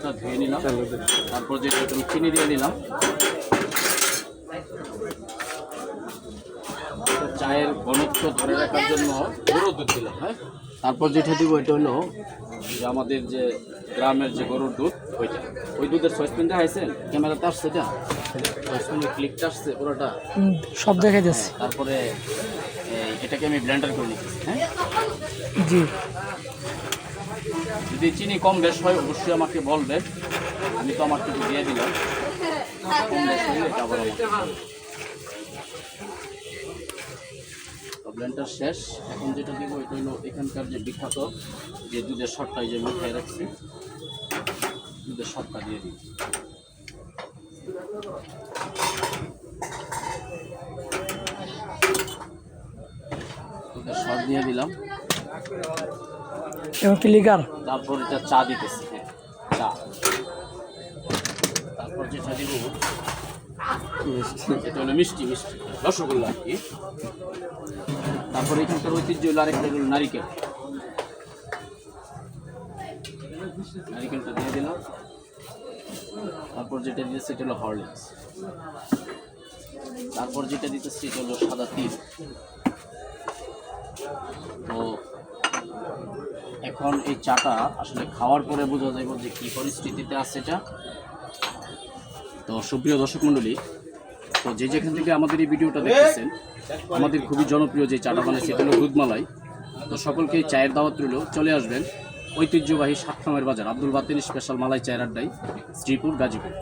দুধটা ধুয়ে নিলাম, তারপর যে চিনি দিয়ে নিলাম। চায়ের ঘনত্ব ধরে রাখার জন্য গরুর দুধ দিলাম। হ্যাঁ, তারপর যেটা দিব এটা হলো যে আমাদের যে গ্রামের যে গরুর দুধ ওইটা। ওই দুধের সসপ্যানটা আইছেন, ক্যামেরাতে আসছে, এটা সসপ্যানের ক্লিকটা আসছে পুরোটা সব দেখে যাচ্ছে। তারপরে এটাকে আমি ব্লেন্ডার করে নিচ্ছি। হ্যাঁ জি, যদি চিনি কম বেশ হয় অবশ্যই আমাকে বলবে, আমি তো আমার কিছু দিয়ে দিলাম। কম বেশ হলে এটা আবার ব্লেন্ডার শেষ। এখন যেটা দিব এটা হলো এখানকার যে বিখ্যাত যে দুধের শটটাই যে মাথায় রাখছি, দুধের শটটা দিয়ে দিই। দুধের শট দিয়ে দিলাম। এবং কি লিগার, তারপর এটা চা দিতেছি। হ্যাঁ, চা। তারপর যেটা দিব এটা হলো মিষ্টি, মিষ্টি রসগোল্লা আর কি। তারপর এখানকার ঐতিহ্য হলো আরেকটা হলো নারিকেল। নারিকেলটা দিয়ে দিলাম। তারপর যেটা দিতেছি এটা হলো হরলিক্স। তারপর যেটা দিতেছি এটা হলো সাদা তিল। তো এখন এই চাটা আসলে খাওয়ার পরে বোঝা যাবে যে কী পরিস্থিতিতে আছে এটা। তো সুপ্রিয় দর্শক মণ্ডলী, তো যে যেখান থেকে আমাদের এই ভিডিওটা দেখতেছেন, আমাদের খুবই জনপ্রিয় যে চাটা বানায় সেটা হলো দুধমালাই। তো সকলকে চায়ের দাওয়াত রইল, চলে আসবেন ঐতিহ্যবাহী সাতখামের বাজার আব্দুল বাতিল স্পেশাল মালাই চায়ের আড্ডায়, শ্রীপুর, গাজীপুর।